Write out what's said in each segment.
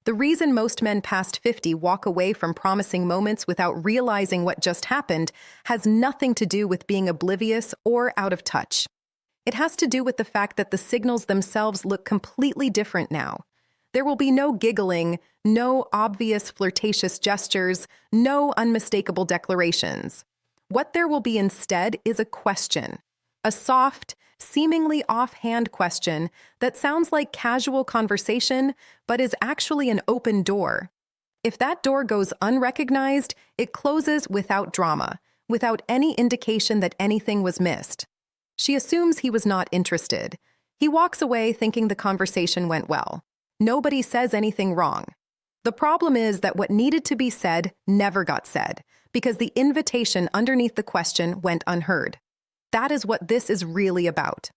The reason most men past 50 walk away from promising moments without realizing what just happened has nothing to do with being oblivious or out of touch. It has to do with the fact that the signals themselves look completely different now. There will be no giggling, no obvious flirtatious gestures, no unmistakable declarations. What there will be instead is a question. A soft, seemingly offhand question that sounds like casual conversation, but is actually an open door. If that door goes unrecognized, it closes without drama, without any indication that anything was missed. She assumes he was not interested. He walks away thinking the conversation went well. Nobody says anything wrong. The problem is that what needed to be said never got said, because the invitation underneath the question went unheard. That is what this is really about.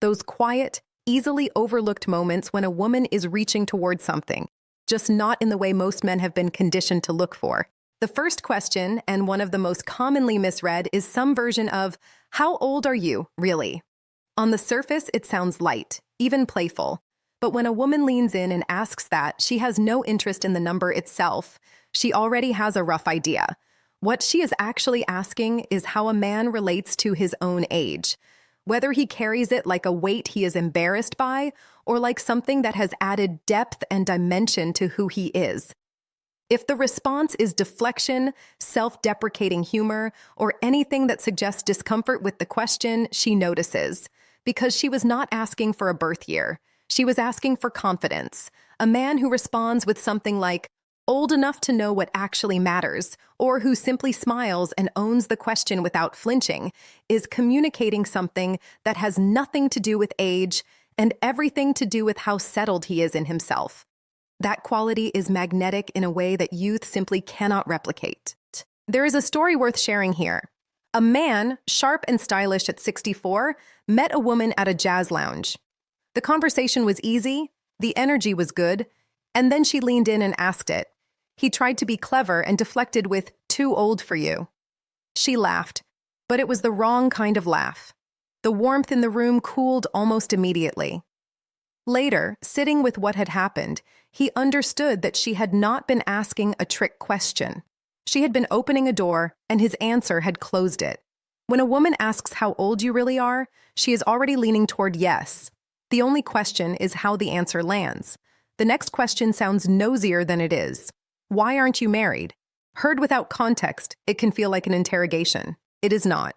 Those quiet, easily overlooked moments when a woman is reaching toward something, just not in the way most men have been conditioned to look for. The first question, and one of the most commonly misread, is some version of, "How old are you, really?" On the surface, it sounds light, even playful. But when a woman leans in and asks that, she has no interest in the number itself. She already has a rough idea. What she is actually asking is how a man relates to his own age, whether he carries it like a weight he is embarrassed by or like something that has added depth and dimension to who he is. If the response is deflection, self-deprecating humor, or anything that suggests discomfort with the question, she notices, because she was not asking for a birth year. She was asking for confidence. A man who responds with something like, "Old enough to know what actually matters," or who simply smiles and owns the question without flinching, is communicating something that has nothing to do with age and everything to do with how settled he is in himself. That quality is magnetic in a way that youth simply cannot replicate. There is a story worth sharing here. A man, sharp and stylish at 64, met a woman at a jazz lounge. The conversation was easy, the energy was good, and then she leaned in and asked it. He tried to be clever and deflected with, "Too old for you." She laughed, but it was the wrong kind of laugh. The warmth in the room cooled almost immediately. Later, sitting with what had happened, he understood that she had not been asking a trick question. She had been opening a door, and his answer had closed it. When a woman asks how old you really are, she is already leaning toward yes. The only question is how the answer lands. The next question sounds nosier than it is. "Why aren't you married?" Heard without context, it can feel like an interrogation. It is not.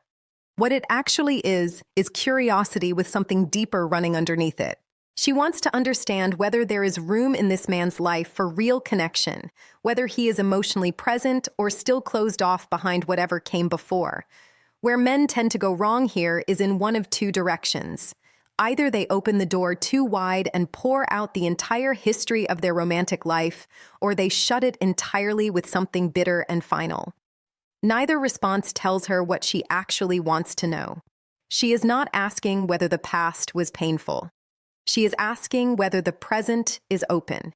What it actually is curiosity with something deeper running underneath it. She wants to understand whether there is room in this man's life for real connection, whether he is emotionally present or still closed off behind whatever came before. Where men tend to go wrong here is in one of two directions. Either they open the door too wide and pour out the entire history of their romantic life, or they shut it entirely with something bitter and final. Neither response tells her what she actually wants to know. She is not asking whether the past was painful. She is asking whether the present is open.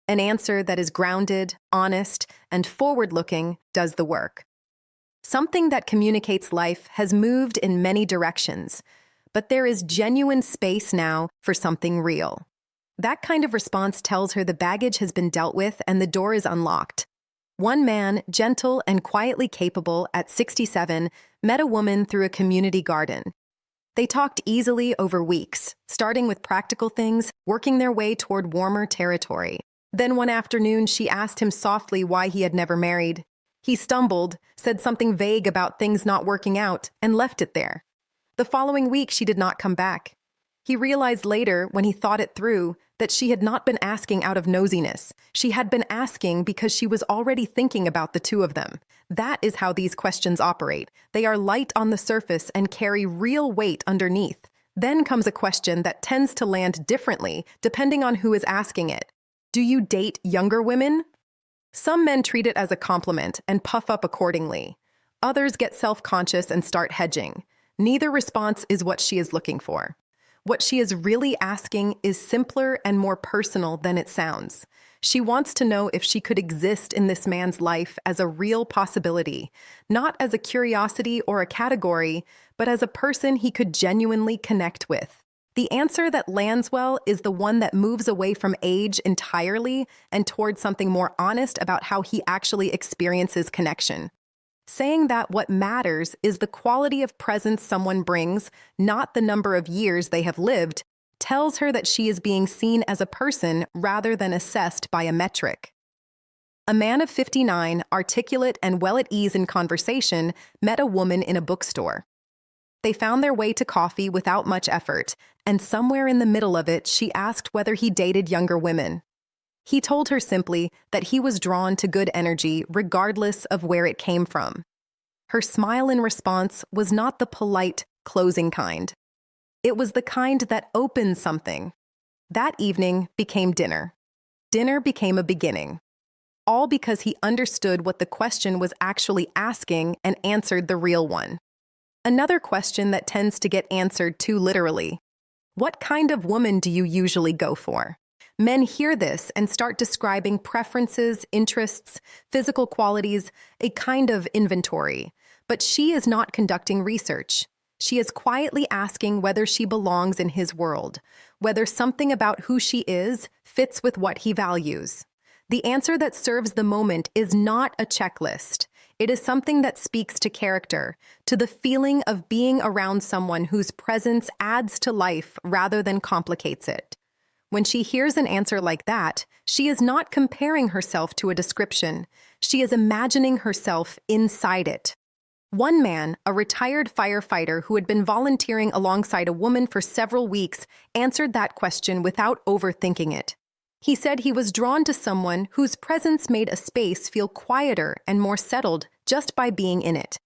An answer that is grounded, honest, and forward-looking does the work. Something that communicates life has moved in many directions, but there is genuine space now for something real. That kind of response tells her the baggage has been dealt with and the door is unlocked. One man, gentle and quietly capable at 67, met a woman through a community garden. They talked easily over weeks, starting with practical things, working their way toward warmer territory. Then one afternoon, she asked him softly why he had never married. He stumbled, said something vague about things not working out, and left it there. The following week, she did not come back. He realized later, when he thought it through, that she had not been asking out of nosiness. She had been asking because she was already thinking about the two of them. That is how these questions operate. They are light on the surface and carry real weight underneath. Then comes a question that tends to land differently, depending on who is asking it. Do you date younger women? Some men treat it as a compliment and puff up accordingly. Others get self-conscious and start hedging. Neither response is what she is looking for. What she is really asking is simpler and more personal than it sounds. She wants to know if she could exist in this man's life as a real possibility, not as a curiosity or a category, but as a person he could genuinely connect with. The answer that lands well is the one that moves away from age entirely and towards something more honest about how he actually experiences connection. Saying that what matters is the quality of presence someone brings, not the number of years they have lived, tells her that she is being seen as a person rather than assessed by a metric. A man of 59, articulate and well at ease in conversation, met a woman in a bookstore. They found their way to coffee without much effort, and somewhere in the middle of it, she asked whether he dated younger women. He told her simply that he was drawn to good energy regardless of where it came from. Her smile in response was not the polite, closing kind. It was the kind that opens something. That evening became dinner. Dinner became a beginning. All because he understood what the question was actually asking and answered the real one. Another question that tends to get answered too literally. What kind of woman do you usually go for? Men hear this and start describing preferences, interests, physical qualities, a kind of inventory. But she is not conducting research. She is quietly asking whether she belongs in his world, whether something about who she is fits with what he values. The answer that serves the moment is not a checklist. It is something that speaks to character, to the feeling of being around someone whose presence adds to life rather than complicates it. When she hears an answer like that, she is not comparing herself to a description. She is imagining herself inside it. One man, a retired firefighter who had been volunteering alongside a woman for several weeks, answered that question without overthinking it. He said he was drawn to someone whose presence made a space feel quieter and more settled just by being in it.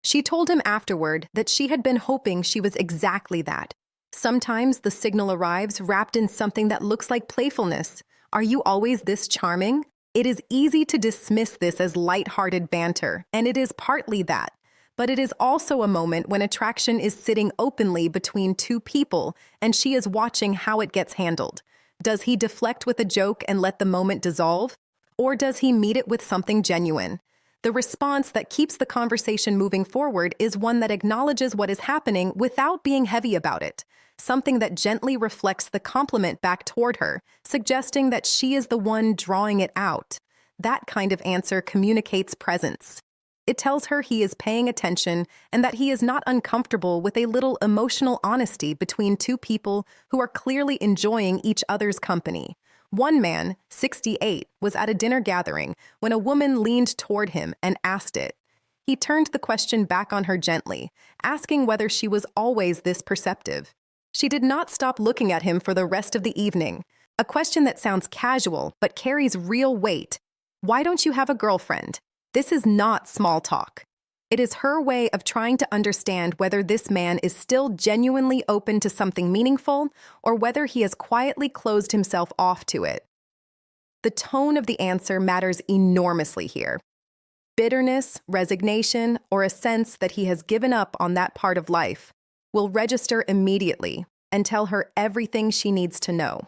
She told him afterward that she had been hoping she was exactly that. Sometimes the signal arrives wrapped in something that looks like playfulness. Are you always this charming? It is easy to dismiss this as light-hearted banter, and it is partly that. But it is also a moment when attraction is sitting openly between two people, and she is watching how it gets handled. Does he deflect with a joke and let the moment dissolve? Or does he meet it with something genuine? The response that keeps the conversation moving forward is one that acknowledges what is happening without being heavy about it, something that gently reflects the compliment back toward her, suggesting that she is the one drawing it out. That kind of answer communicates presence. It tells her he is paying attention and that he is not uncomfortable with a little emotional honesty between two people who are clearly enjoying each other's company. One man, 68, was at a dinner gathering when a woman leaned toward him and asked it. He turned the question back on her gently, asking whether she was always this perceptive. She did not stop looking at him for the rest of the evening, a question that sounds casual but carries real weight. Why don't you have a girlfriend? This is not small talk. It is her way of trying to understand whether this man is still genuinely open to something meaningful or whether he has quietly closed himself off to it. The tone of the answer matters enormously here. Bitterness, resignation, or a sense that he has given up on that part of life will register immediately and tell her everything she needs to know.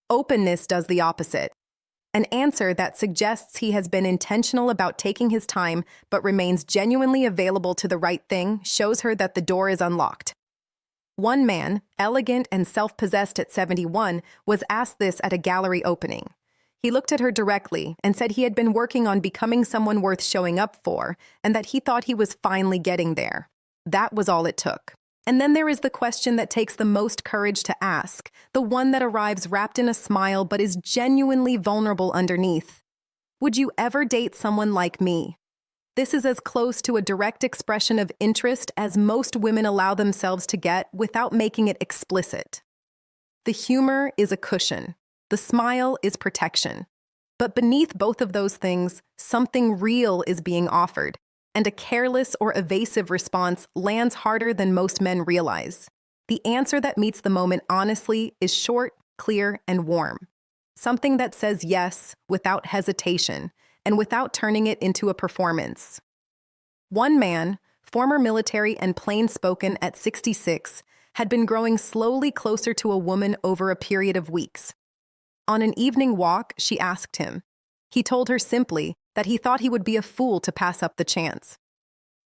Openness does the opposite. An answer that suggests he has been intentional about taking his time but remains genuinely available to the right thing shows her that the door is unlocked. One man, elegant and self-possessed at 71, was asked this at a gallery opening. He looked at her directly and said he had been working on becoming someone worth showing up for and that he thought he was finally getting there. That was all it took. And then there is the question that takes the most courage to ask, the one that arrives wrapped in a smile but is genuinely vulnerable underneath. Would you ever date someone like me? This is as close to a direct expression of interest as most women allow themselves to get without making it explicit. The humor is a cushion. The smile is protection. But beneath both of those things, something real is being offered. And a careless or evasive response lands harder than most men realize. The answer that meets the moment honestly is short, clear, and warm. Something that says yes without hesitation and without turning it into a performance. One man, former military and plain-spoken at 66, had been growing slowly closer to a woman over a period of weeks. On an evening walk, she asked him. He told her simply that he thought he would be a fool to pass up the chance.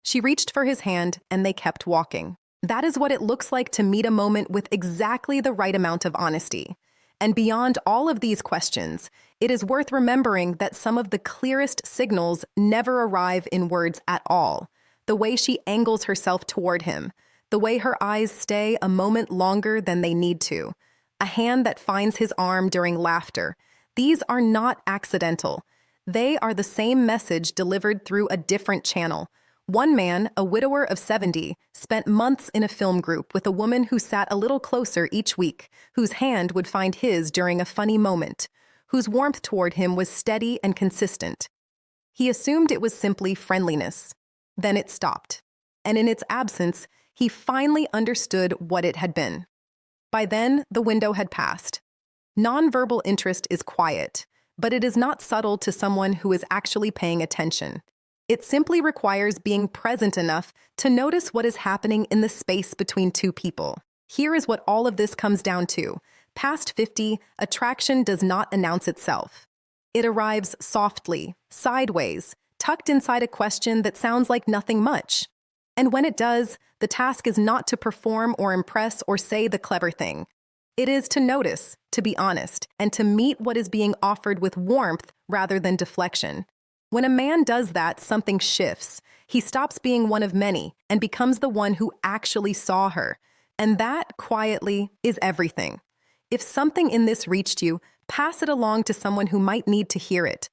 She reached for his hand, and they kept walking. That is what it looks like to meet a moment with exactly the right amount of honesty. And beyond all of these questions, it is worth remembering that some of the clearest signals never arrive in words at all. The way she angles herself toward him, the way her eyes stay a moment longer than they need to, a hand that finds his arm during laughter. These are not accidental. They are the same message delivered through a different channel. One man, a widower of 70, spent months in a film group with a woman who sat a little closer each week, whose hand would find his during a funny moment, whose warmth toward him was steady and consistent. He assumed it was simply friendliness. Then it stopped. And in its absence, he finally understood what it had been. By then, the window had passed. Nonverbal interest is quiet, but it is not subtle to someone who is actually paying attention. It simply requires being present enough to notice what is happening in the space between two people. Here is what all of this comes down to. Past 50, attraction does not announce itself. It arrives softly, sideways, tucked inside a question that sounds like nothing much. And when it does, the task is not to perform or impress or say the clever thing. It is to notice, to be honest, and to meet what is being offered with warmth rather than deflection. When a man does that, something shifts. He stops being one of many and becomes the one who actually saw her. And that, quietly, is everything. If something in this reached you, pass it along to someone who might need to hear it.